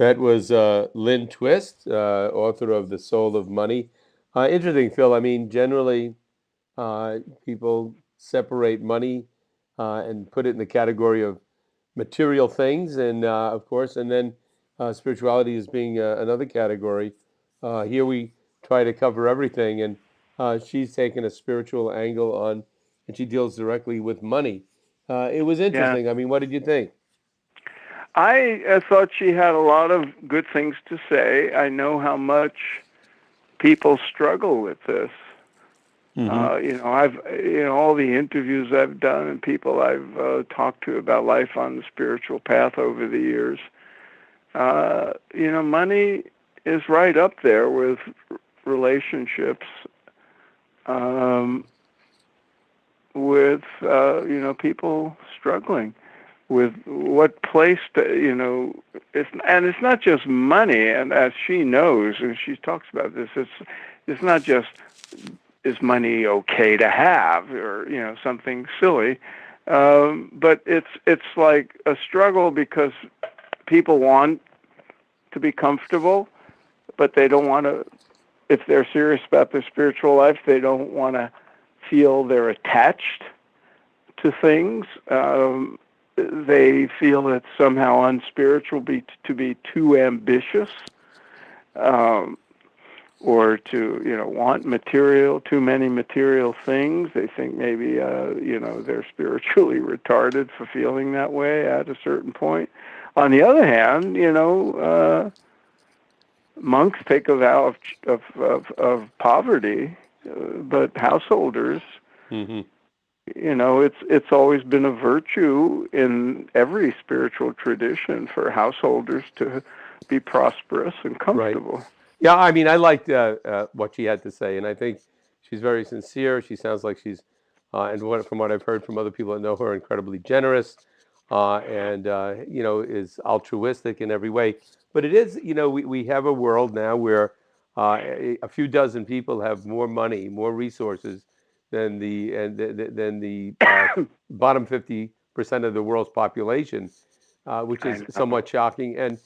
That was Lynne Twist, author of The Soul of Money. Interesting, Phil. I mean, generally, people separate money and put it in the category of material things, and of course, and then spirituality as being another category. Here we try to cover everything, and she's taken a spiritual angle on, and she deals directly with money. It was Yeah. interesting. I mean, what did you think? I thought she had a lot of good things to say. I know how much people struggle with this. Hmm. I've all the interviews I've done and people I've talked to about life on the spiritual path over the years. Money is right up there with relationships, um, with people struggling with what place to, it's not just money, and as she knows, and she talks about this, it's not just is money okay to have, or something silly, but it's like a struggle because people want to be comfortable, but they don't want to. If they're serious about their spiritual life, they don't want to feel they're attached to things. They feel it's somehow unspiritual to be too ambitious, um, or to want too many material things. They think maybe they're spiritually retarded for feeling that way at a certain point. On the other hand, monks take a vow of poverty, but householders, Hmm. it's always been a virtue in every spiritual tradition for householders to be prosperous and Right. comfortable. Yeah, I mean, I liked what she had to say, and I think she's very sincere. She sounds like she's, from what I've heard from other people that know her, incredibly generous, and is altruistic in every way. But it is, we have a world now where a few dozen people have more money, more resources than the bottom 50% of the world's population, which I is know. somewhat shocking. And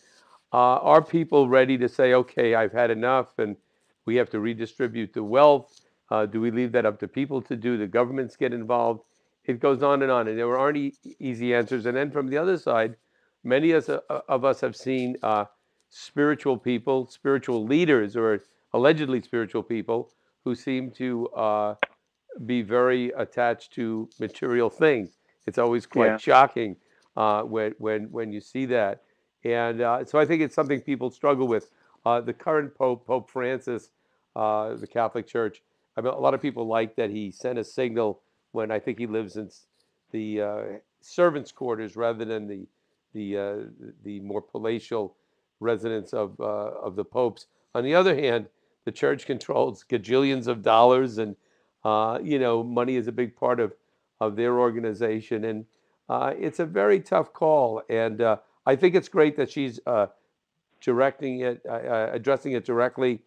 are people ready to say, okay, I've had enough and we have to redistribute the wealth? Do we leave that up to people to do? The governments get involved? It goes on and on. And there aren't easy answers. And then from the other side, many of us have seen spiritual people, spiritual leaders, or allegedly spiritual people who seem to be very attached to material things. It's always quite Yeah. shocking when you see that, and so I think it's something people struggle with. The current Pope, Pope Francis, the Catholic Church. I mean, a lot of people like that he sent a signal when I think he lives in the servants' quarters rather than the uh, the more palatial residence of the popes. On the other hand, the church controls gajillions of dollars, and money is a big part of their organization, and it's a very tough call. And I think it's great that she's addressing it directly,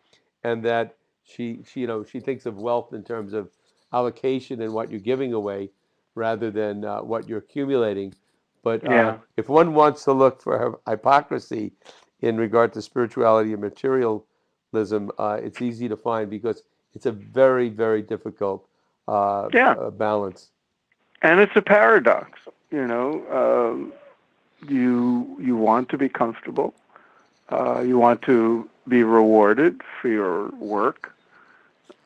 and that she thinks of wealth in terms of allocation and what you're giving away, rather than what you're accumulating. But Yeah. if one wants to look for hypocrisy in regard to spirituality and materialism, it's easy to find because it's a very, very difficult Yeah. balance. And it's a paradox. You want to be comfortable. You want to be rewarded for your work.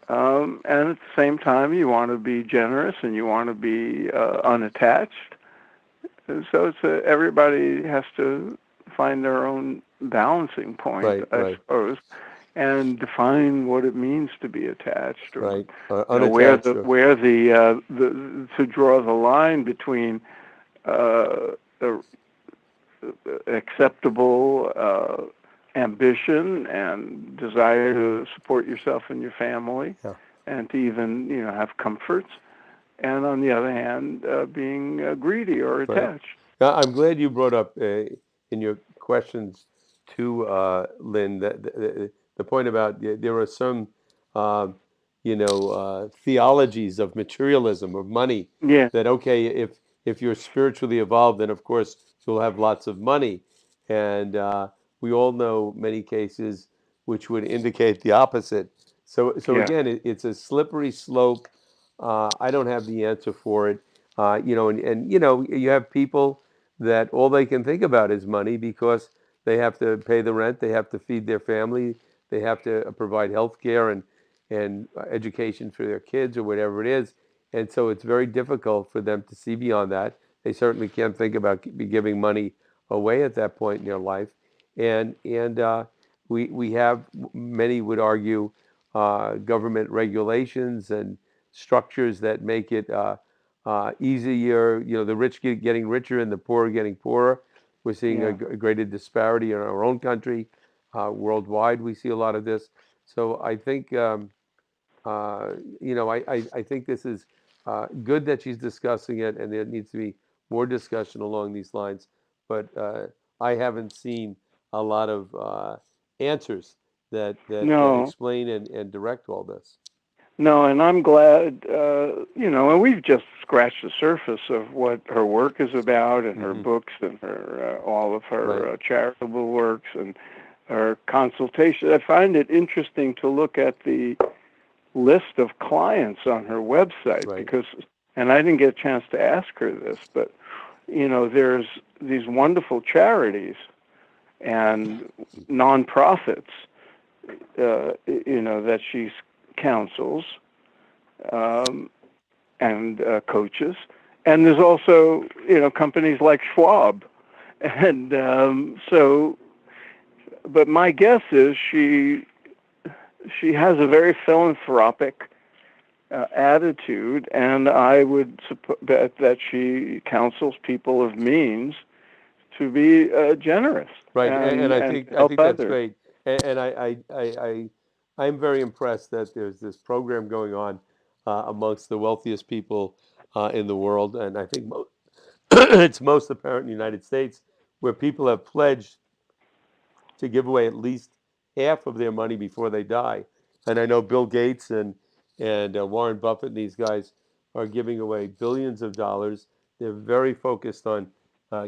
And at the same time, you want to be generous and you want to be unattached. And so everybody has to find their own balancing point, Right, I right, suppose, and define what it means to be attached, or right. where Unattached. the to draw the line between uh, acceptable ambition and desire to support yourself and your family, Yeah. and to even have comforts, and on the other hand, being greedy or Right. attached. Now, I'm glad you brought up in your questions to Lynn that the point about there are some, um, theologies of materialism, of money, Yeah, that okay, if you're spiritually evolved, then of course you'll have lots of money, and we all know many cases which would indicate the opposite. So Yeah. again, it's a slippery slope. I don't have the answer for it. And you have people that all they can think about is money because they have to pay the rent, they have to feed their family, they have to provide health care and education for their kids or whatever it is. And so it's very difficult for them to see beyond that. They certainly can't think about be giving money away at that point in their life. And we have, many would argue, government regulations and structures that make it easier. The rich getting richer and the poor getting poorer. We're seeing a Yeah. greater disparity in our own country. Worldwide, we see a lot of this. So I think, I think this is good that she's discussing it, and there needs to be more discussion along these lines. But I haven't seen a lot of answers that No. explain and direct all this. No, and I'm glad, and we've just scratched the surface of what her work is about, and her Hmm. books, and her all of Right. her charitable works, and her consultation. I find it interesting to look at the list of clients on her website Right. because, and I didn't get a chance to ask her this, but there's these wonderful charities and nonprofits, that she counsels, um, and coaches, and there's also companies like Schwab, and so. But my guess is she has a very philanthropic attitude, and I would bet that she counsels people of means to be generous Right, and and I help think that's others. great, and I'm very impressed that there's this program going on amongst the wealthiest people in the world, and I think it's most apparent in the United States, where people have pledged to give away at least half of their money before they die. And I know Bill Gates and Warren Buffett and these guys are giving away billions of dollars. They're very focused on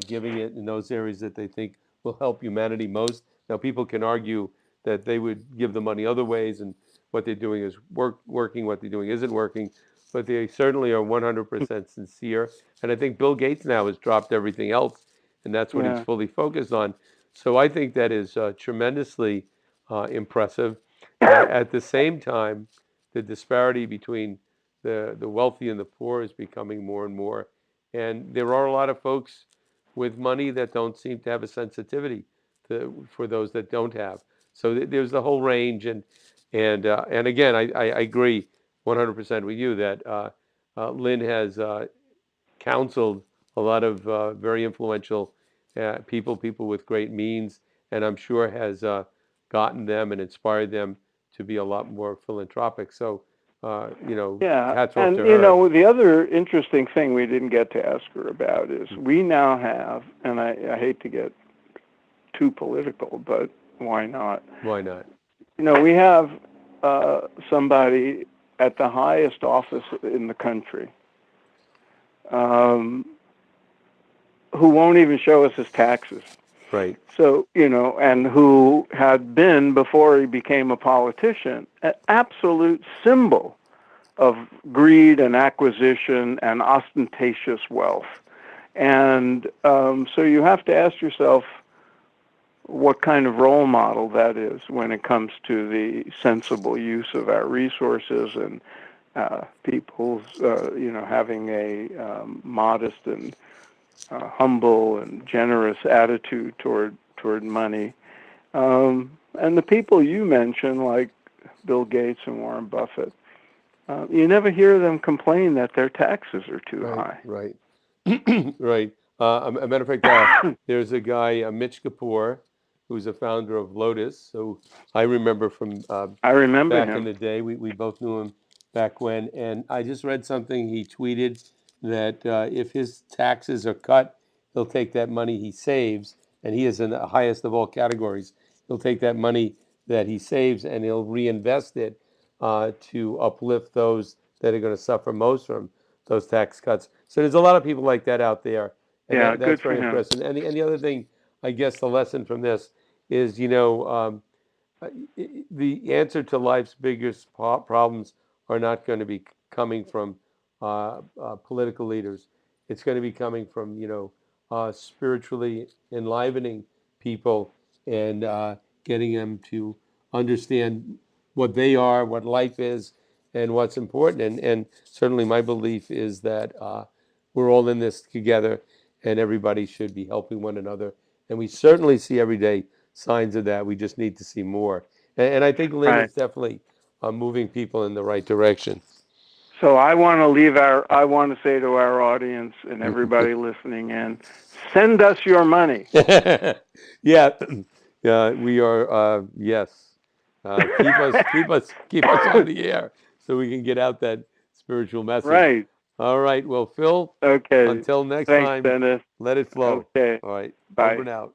giving it in those areas that they think will help humanity most. Now, people can argue that they would give the money other ways, and what they're doing is working, what they're doing isn't working. But they certainly are 100% sincere. And I think Bill Gates now has dropped everything else, and that's what he's Yeah, fully focused on. So I think that is tremendously impressive. At the same time, the disparity between the wealthy and the poor is becoming more and more. And there are a lot of folks with money that don't seem to have a sensitivity for those that don't have. So there's the whole range. And again, I agree 100% with you that Lynn has counseled a lot of very influential people with great means, and I'm sure has gotten them and inspired them to be a lot more philanthropic. So, yeah. hats off to And her. the other interesting thing we didn't get to ask her about is we now have, and I hate to get too political, but why not? Why not? We have somebody at the highest office in the country, um, who won't even show us his taxes. Right. So, and who had been, before he became a politician, an absolute symbol of greed and acquisition and ostentatious wealth. And so you have to ask yourself what kind of role model that is when it comes to the sensible use of our resources and people's, having a modest and humble and generous attitude toward money. And the people you mentioned, like Bill Gates and Warren Buffett, you never hear them complain that their taxes are too Right. high. Right. Right. A matter of fact, there's a guy, Mitch Kapoor, who's a founder of Lotus. So I remember from I remember back in him. the day. We both knew him back when. And I just read something he tweeted that if his taxes are cut, he'll take that money he saves, and he is in the highest of all categories. He'll take that money that he saves and he'll reinvest it to uplift those that are going to suffer most from those tax cuts. So there's a lot of people like that out there, and Yeah, that's good for very him. impressive. And the other thing, I guess, the lesson from this is, uh, the answer to life's biggest problems are not going to be coming from political leaders. It's going to be coming from, spiritually enlivening people and getting them to understand what they are, what life is, and what's important. And certainly my belief is that we're all in this together and everybody should be helping one another. And we certainly see every day signs of that. We just need to see more. And I think Lynn Right. is definitely moving people in the right direction. So I want to say to our audience and everybody listening in, send us your money. Yeah, yeah, we are. Yes, keep us on the air so we can get out that spiritual message. Right. All right. Well, Phil, Okay. until next Thanks, time, Dennis. let it flow. Okay. All right. Over Bye. and out.